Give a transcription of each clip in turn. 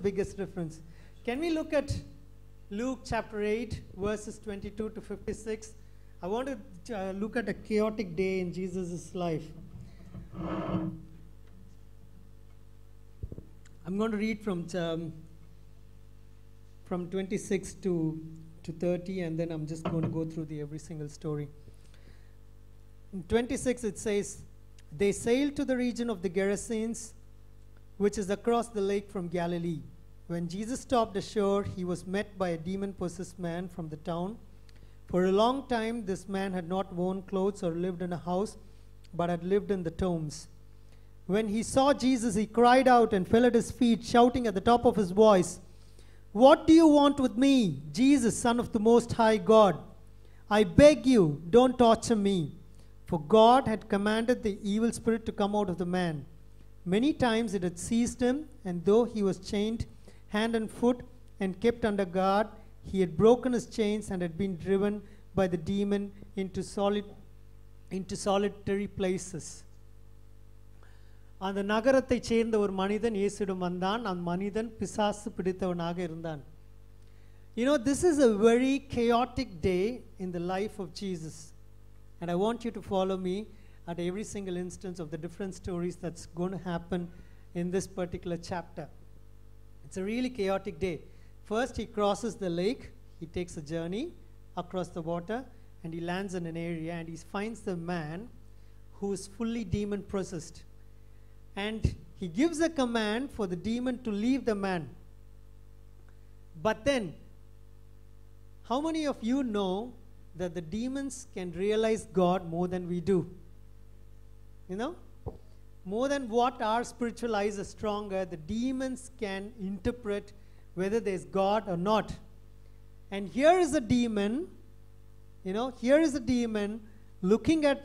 biggest difference. Can we look at Luke chapter 8, verses 22 to 56? I want to look at a chaotic day in Jesus' life. I'm going to read from 26 to 30, and then I'm just going to go through every single story. In 26, it says, they sailed to the region of the Gerasenes, which is across the lake from Galilee. When Jesus stopped ashore, he was met by a demon-possessed man from the town. For a long time, this man had not worn clothes or lived in a house, but had lived in the tombs. When he saw Jesus, he cried out and fell at his feet, shouting at the top of his voice, "What do you want with me, Jesus, Son of the Most High God? I beg you, don't torture me." For God had commanded the evil spirit to come out of the man. Many times it had seized him, and though he was chained hand and foot and kept under guard, he had broken his chains and had been driven by the demon into solitary places. அந்த நகரத்தைச் சேர்ந்த ஒரு மனிதன் இயேசுவிடம் வந்தான். அந்த மனிதன் பிசாசு பிடித்தவனாக இருந்தான். You know, this is a very chaotic day in the life of Jesus. And I want you to follow me at every single instance of the different stories that's going to happen in this particular chapter. It's a really chaotic day. First, he crosses the lake. He takes a journey across the water, and he lands in an area, and he finds the man who is fully demon-possessed. And he gives a command for the demon to leave the man. But then, how many of you know that the demons can realize God more than we do? You know? More than what our spiritual eyes are stronger, the demons can interpret whether there's God or not. And here is a demon, here is a demon looking at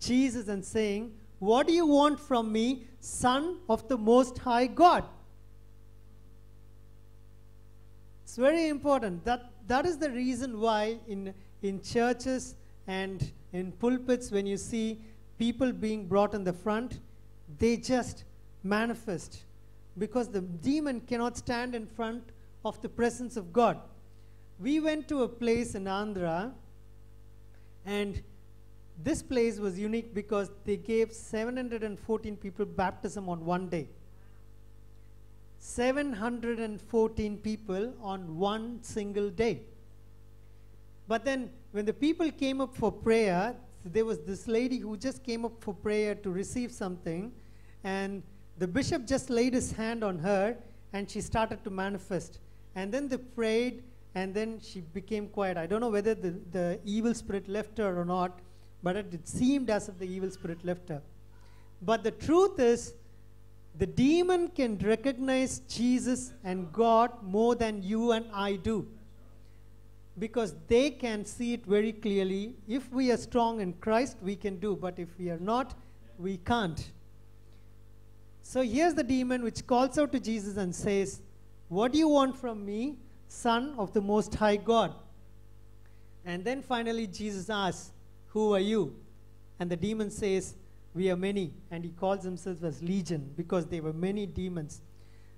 Jesus and saying, "What do you want from me, Son of the Most High God?" It's very important. That is the reason why in churches and in pulpits, when you see people being brought in the front, they just manifest, because the demon cannot stand in front of the presence of God. We went to a place in Andhra, and this place was unique because they gave 714 people baptism on one day. 714 people on one single day. But then when the people came up for prayer, there was this lady who just came up for prayer to receive something, and the bishop just laid his hand on her, and she started to manifest. And then they prayed, and then she became quiet. I don't know whether the evil spirit left her or not, but it seemed as if the evil spirit left her. But the truth is, the demon can recognize Jesus and God more than you and I do, because they can see it very clearly. If we are strong in Christ, we can do, but if we are not, we can't. So here's the demon which calls out to Jesus and says, "What do you want from me, Son of the Most High God?" And then finally Jesus asks, "Who are you?" And the demon says, "We are many." And he calls himself as Legion, because there were many demons.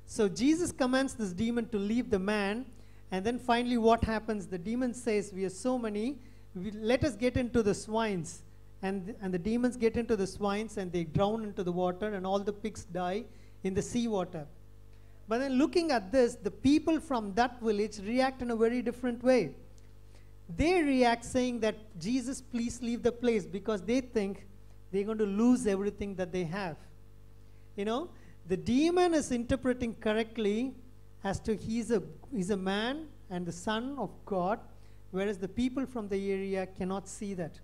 So Jesus commands this demon to leave the man. And then finally what happens? The demon says, "We are so many, let us get into the swines." And the demons get into the swines, and they drown into the water, and all the pigs die in the seawater. But then looking at this, the people from that village react in a very different way. They react saying that, "Jesus, please leave the place," because they think they're going to lose everything that they have. The demon is interpreting correctly as to he's a man and the Son of God, whereas the people from the area cannot see that.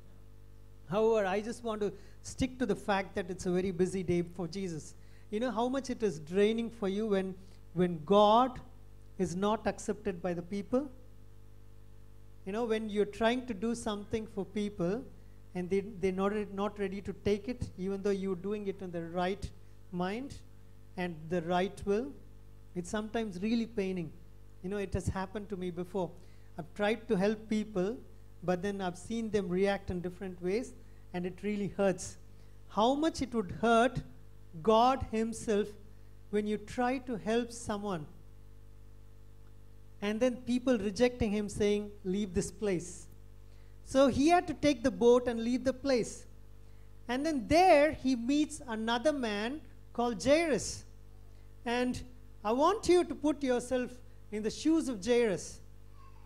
However, I just want to stick to the fact that it's a very busy day for Jesus. You know how much it is draining for you when God is not accepted by the people? When you're trying to do something for people and they're not ready to take it, even though you're doing it in the right mind and the right will, it's sometimes really paining. It has happened to me before. I've tried to help people, but then I've seen them react in different ways, and it really hurts. How much it would hurt God Himself when you try to help someone and then people rejecting him, saying, leave this place. So he had to take the boat and leave the place. And then there he meets another man called Jairus. And I want you to put yourself in the shoes of Jairus,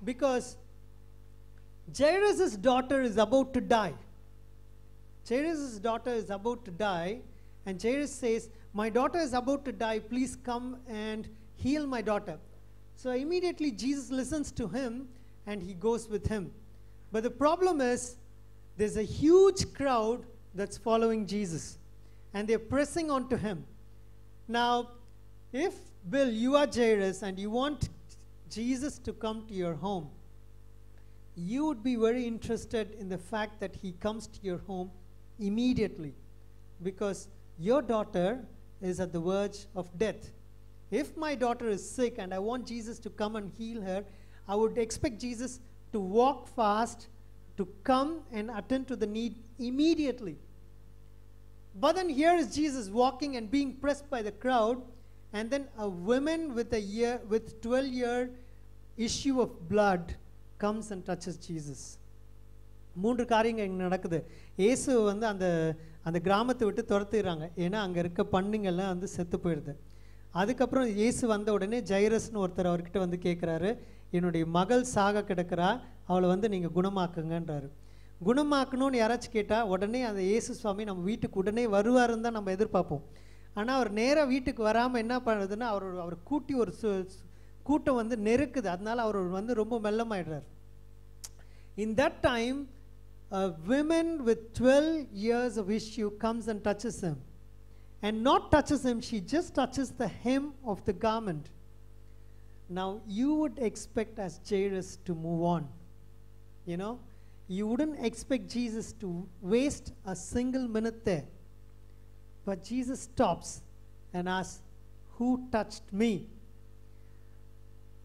because Jairus' daughter is about to die. Jairus' daughter is about to die, and Jairus says, my daughter is about to die, please come and heal my daughter. So immediately Jesus listens to him and he goes with him. But the problem is, there's a huge crowd that's following Jesus, and they're pressing onto him. Now, if, Bill, you are Jairus and you want Jesus to come to your home, you would be very interested in the fact that he comes to your home immediately, because your daughter is at the verge of death. If my daughter is sick and I want Jesus to come and heal her, I would expect Jesus to walk fast, to come and attend to the need immediately. But then here is Jesus walking and being pressed by the crowd, and then a woman with 12-year issue of blood comes and touches Jesus. மூன்று காரியங்கள் இங்கே நடக்குது. இயேசு வந்து அந்த கிராமத்தை விட்டு துரத்திடுறாங்க. ஏன்னா அங்கே இருக்க பன்னிங்கெல்லாம் வந்து செத்து போயிடுது. அதுக்கப்புறம் இயேசு வந்த உடனே ஜைரஸ்னு ஒருத்தர் அவர்கிட்ட வந்து கேட்குறாரு, என்னுடைய மகள் சாக கிடக்கிறா, அவளை வந்து நீங்கள் குணமாக்குங்கன்றாரு. குணமாக்கணும்னு யாராச்சும் கேட்டால் உடனே அந்த இயேசு சுவாமி நம்ம வீட்டுக்கு உடனே வருவாருன்னு தான் நம்ம எதிர்பார்ப்போம். ஆனால் அவர் நேராக வீட்டுக்கு வராமல் என்ன பண்ணுறதுன்னா, அவர் கூட்டி ஒரு கூட்டம் வந்து நெருக்குது. அதனால அவர் வந்து ரொம்ப மெல்லமாயிடுறார். In that time, a woman with 12 years of issue comes and touches him. And not touches him, she just touches the hem of the garment. Now, you would expect as Jairus to move on. You know, you wouldn't expect Jesus to waste a single minute there. But Jesus stops and asks, who touched me?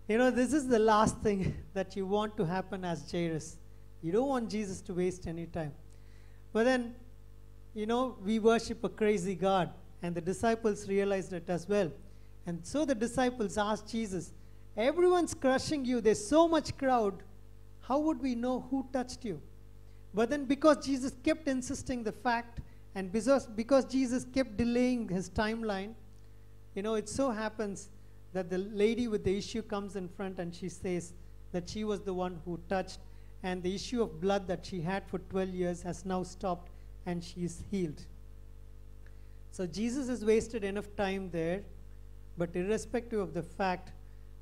You know, this is the last thing that you want to happen as Jairus. You don't want Jesus to waste any time. But then, you know, we worship a crazy God, and the disciples realized it as well. And so the disciples asked Jesus, everyone's crushing you, there's so much crowd, how would we know who touched you? But then because Jesus kept insisting the fact, and because Jesus kept delaying his timeline, you know, it so happens that the lady with the issue comes in front and she says that she was the one who touched, and the issue of blood that she had for 12 years has now stopped and she is healed. So Jesus has wasted enough time there, but irrespective of the fact,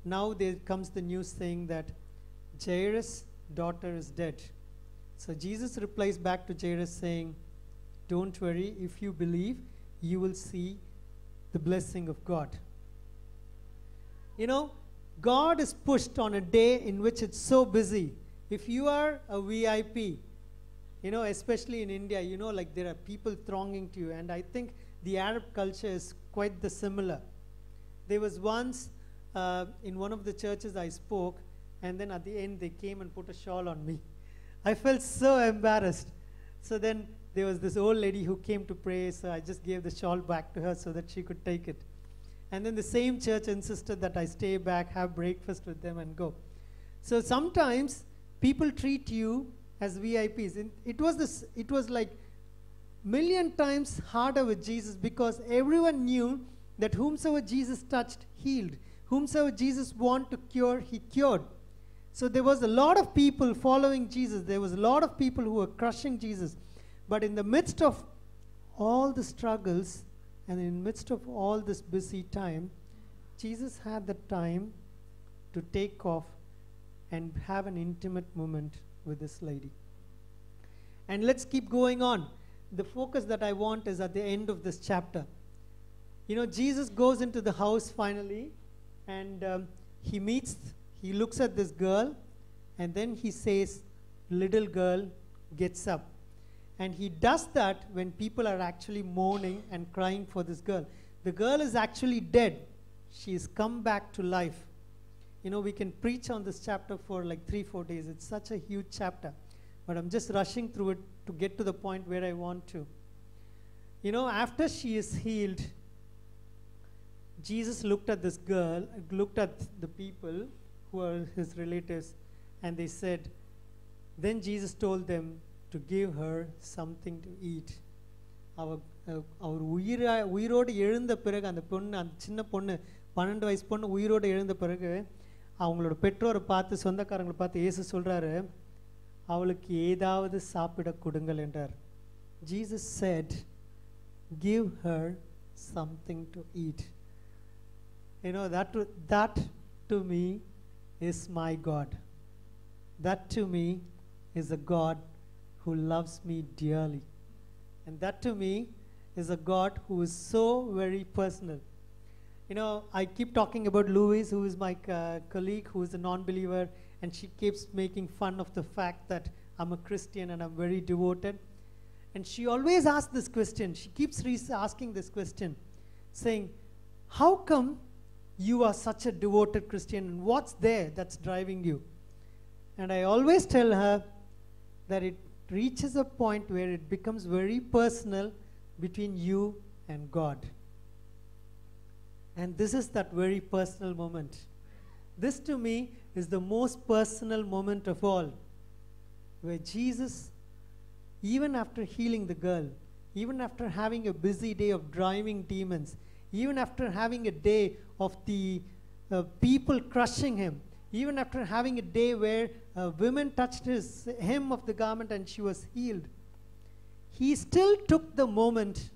now there comes the news saying that Jairus' daughter is dead. So Jesus replies back to Jairus saying, don't worry, if you believe, you will see the blessing of God. You know, God is pushed on a day in which it's so busy. If you are a VIP, you know, especially in India, you know, like there are people thronging to you, and I think the Arab culture is quite the similar. There was once in one of the churches I spoke, and then at the end they came and put a shawl on me. I felt so embarrassed. So then there was this old lady who came to pray, so I just gave the shawl back to her so that she could take it. And then the same church insisted that I stay back, have breakfast with them, and go. So sometimes people treat you as VIPs. It was like million times harder with Jesus, because everyone knew that whomsoever Jesus touched, healed. Whomsoever Jesus wanted to cure, he cured. So there was a lot of people following Jesus. There was a lot of people who were crushing Jesus. But in the midst of all the struggles and in the midst of all this busy time, Jesus had the time to take off and have an intimate moment with this lady. And let's keep going on. The focus that I want is at the end of this chapter. You know, Jesus goes into the house finally, and he looks at this girl, and then he says, little girl, gets up. And he does that when people are actually mourning and crying for this girl. The girl is actually dead. She has come back to life. You know, we can preach on this chapter for like 3-4 days. It's such a huge chapter. But I'm just rushing through it to get to the point where I want to. You know, after she is healed, Jesus looked at this girl, looked at the people who who are his relatives, and they said, then Jesus told them to give her something to eat. அவர் உயிரோடு எழுந்த பிறகு அந்த பொண்ணு, அந்த சின்ன பொண்ணு 12 வயசு பொண்ணு உயிரோடு எழுந்த பிறகு அவங்களோட பெற்றோரை பார்த்து, சொந்தக்காரங்களை பார்த்து இயேசு சொல்கிறாரு, அவளுக்கு ஏதாவது சாப்பிட கொடுங்கள் என்றார். Jesus said, give her something to eat. You know, that to me is my God. That to me is a God who loves me dearly. And that to me is a God who is so very personal. You know, I keep talking about Louise, who is my colleague, who is a non-believer, and she keeps making fun of the fact that I'm a Christian and I'm very devoted. And she always asks this question. She keeps asking this question, saying, how come you are such a devoted Christian, and what's there that's driving you? And I always tell her that it reaches a point where it becomes very personal between you and God. And this is that very personal moment. This to me is the most personal moment of all, where Jesus, even after healing the girl, even after having a busy day of driving demons, even after having a day of the people crushing him, even after having a day where women touched his hem of the garment and she was healed, he still took the moment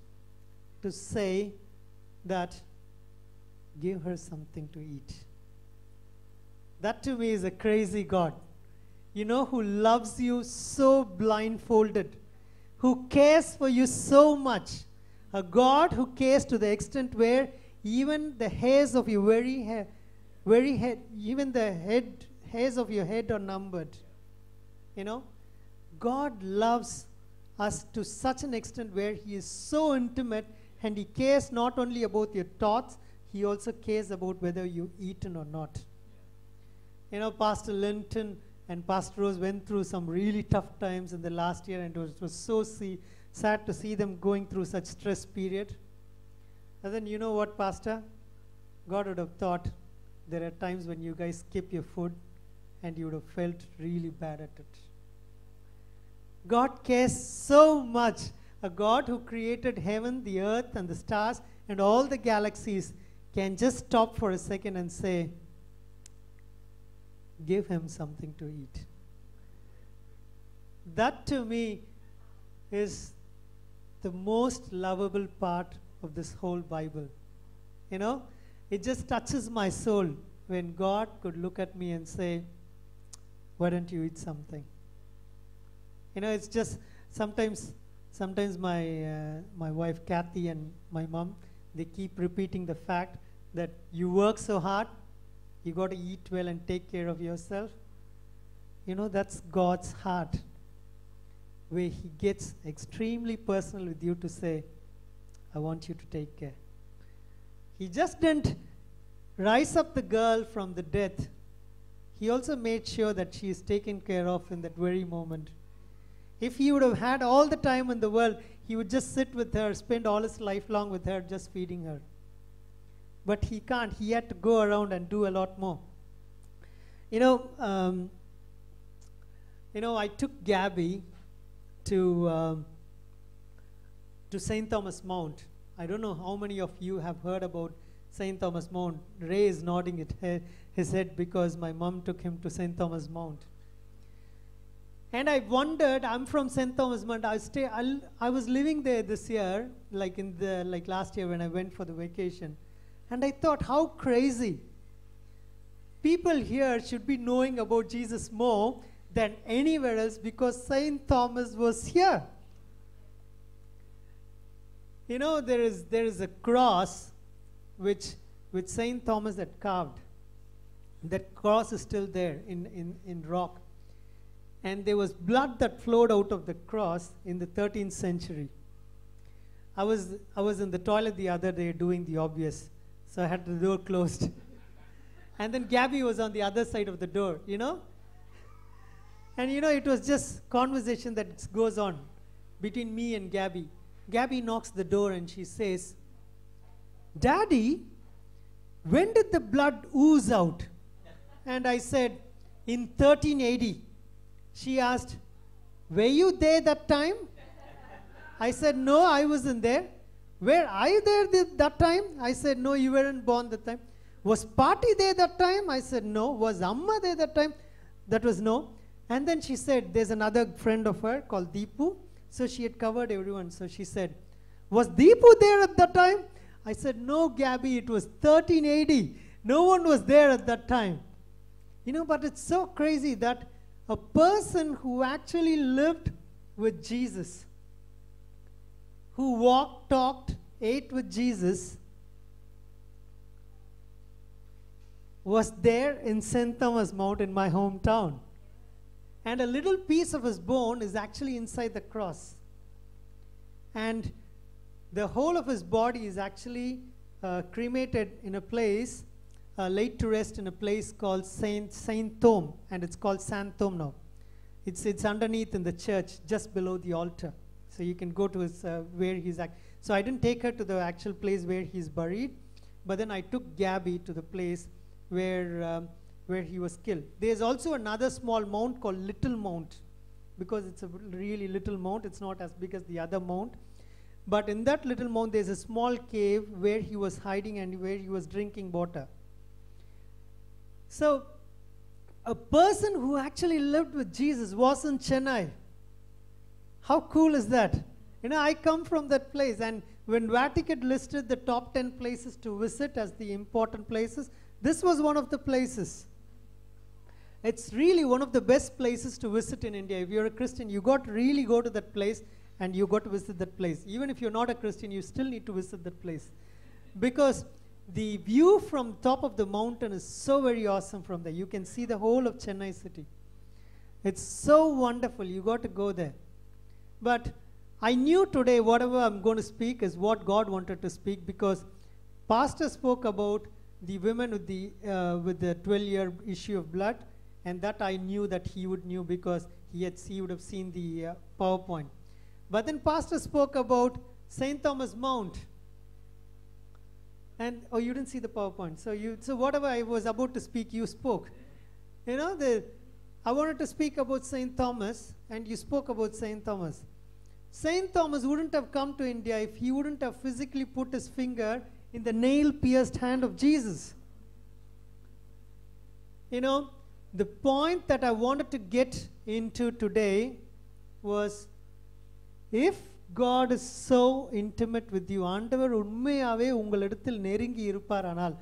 to say that, give her something to eat. That to me is a crazy God. You know, who loves you so blindfolded, who cares for you so much. A God who cares to the extent where even the hairs of your very head, even the hairs of your head are numbered. You know, God loves us to such an extent where he is so intimate, and he cares not only about your thoughts, he also cares about whether you eaten or not. You know, Pastor Lynton and Pastor Rose went through some really tough times in the last year, and it was so sad to see them going through such stress period. And then, you know what, Pastor? God would have thought, there are times when you guys skip your food and you would have felt really bad at it. God cares so much. A God who created heaven, the earth, and the stars, and all the galaxies can just stop for a second and say, give him something to eat. That to me is the most lovable part of this whole Bible. You know, it just touches my soul when God could look at me and say, why don't you eat something? You know, it's just sometimes my wife Kathy and my mom, they keep repeating the fact that you work so hard, you got to eat well and take care of yourself. You know, that's God's heart, where he gets extremely personal with you to say, I want you to take care. He just didn't rise up the girl from the death. He also made sure that she is taken care of in that very moment. If he would have had all the time in the world, he would just sit with her, spend all his life long with her, just feeding her. But he can't. He had to go around and do a lot more. You know, I took Gabby to St. Thomas Mount. I don't know how many of you have heard about St. Thomas Mount. Ray is nodding his head because my mom took him to St. Thomas Mount. And I wondered, I'm from St. Thomas Mount. I was living there this year, like last year when I went for the vacation. And I thought, how crazy. People here should be knowing about Jesus more than anywhere else because St. Thomas was here. You know, there is a cross which St. Thomas had carved. That cross is still there in rock. And there was blood that flowed out of the cross in the 13th century. I was in the toilet the other day doing the obvious, so I had the door closed. And then Gabby was on the other side of the door, you know. And you know, it was just conversation that goes on between me and Gabby. Gabby knocks the door and she says, Daddy, when did the blood ooze out? and I said, in 1380. She asked, were you there that time? I said, no, I wasn't there. Were I there that time? I said, no, you weren't born that time. Was Party there that time? I said, no. Was Amma there that time? That was no. And then she said, there's another friend of her called Deepu. So she had covered everyone. So she said, was Deepu there at that time? I said, no, Gabby, it was 1380. No one was there at that time. You know, but it's so crazy that a person who actually lived with Jesus, who walked, talked, ate with Jesus, was there in St. Thomas Mount in my hometown. And a little piece of his bone is actually inside the cross. And the whole of his body is actually cremated in a place, laid to rest in a place called Saint Thome, and it's called Saint Thome now. It's underneath in the church, just below the altar. So you can go to his, where he's at. So I didn't take her to the actual place where he's buried, but then I took Gabby to the place where he was killed. There's also another small mount called Little Mount, because it's a really little mount. It's not as big as the other mount. But in that little mount, there's a small cave where he was hiding and where he was drinking water. So a person who actually lived with Jesus was in Chennai. How cool is that? You know, I come from that place, and when Vatican listed the top 10 places to visit as the important places, this was one of the places. It's really one of the best places to visit in India. If you're a Christian, you got to really go to that place, and you got to visit that place. Even if you're not a Christian, you still need to visit that place. Because the view from top of the mountain is so very awesome from there. You can see the whole of Chennai city. It's so wonderful. You got to go there. But I knew today whatever I'm going to speak is what God wanted to speak, because Pastor spoke about the women with the 12-year issue of blood, and that I knew that he would know because he would have seen the PowerPoint. But then Pastor spoke about St. Thomas Mount. And, oh, you didn't see the PowerPoint. So whatever I was about to speak, you spoke. You know, I wanted to speak about St. Thomas, and you spoke about St. Thomas. St. Thomas wouldn't have come to India if he wouldn't have physically put his finger in the nail-pierced hand of Jesus. You know, the point that I wanted to get into today was, if God is so intimate with you, ஆண்டவர் உண்மையாவே உங்களிடத்தில் நெருங்கி இருப்பார் ஆனால்,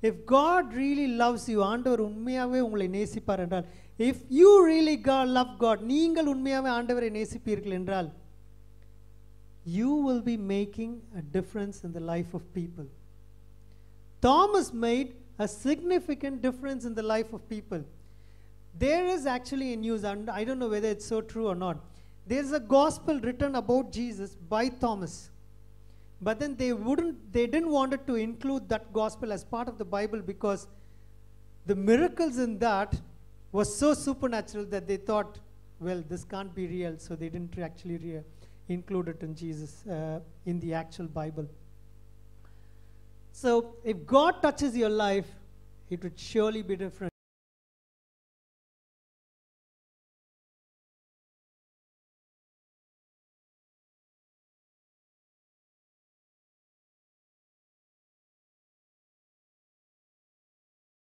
if God really loves you, ஆண்டவர் உண்மையாவே உங்களை நேசிப்பார் என்றால், if you really love God, நீங்கள் உண்மையாவே ஆண்டவரை நேசிப்பீர்கள் என்றால், you will be making a difference in the life of people. Thomas made a significant difference in the life of people. There is actually a news, and I don't know whether it's so true or not. There's a gospel written about Jesus by Thomas. But then they didn't want to include that gospel as part of the Bible because the miracles in that was so supernatural that they thought, well, this can't be real, so they didn't actually include it in Jesus, in the actual Bible. So if God touches your life, it would surely be different.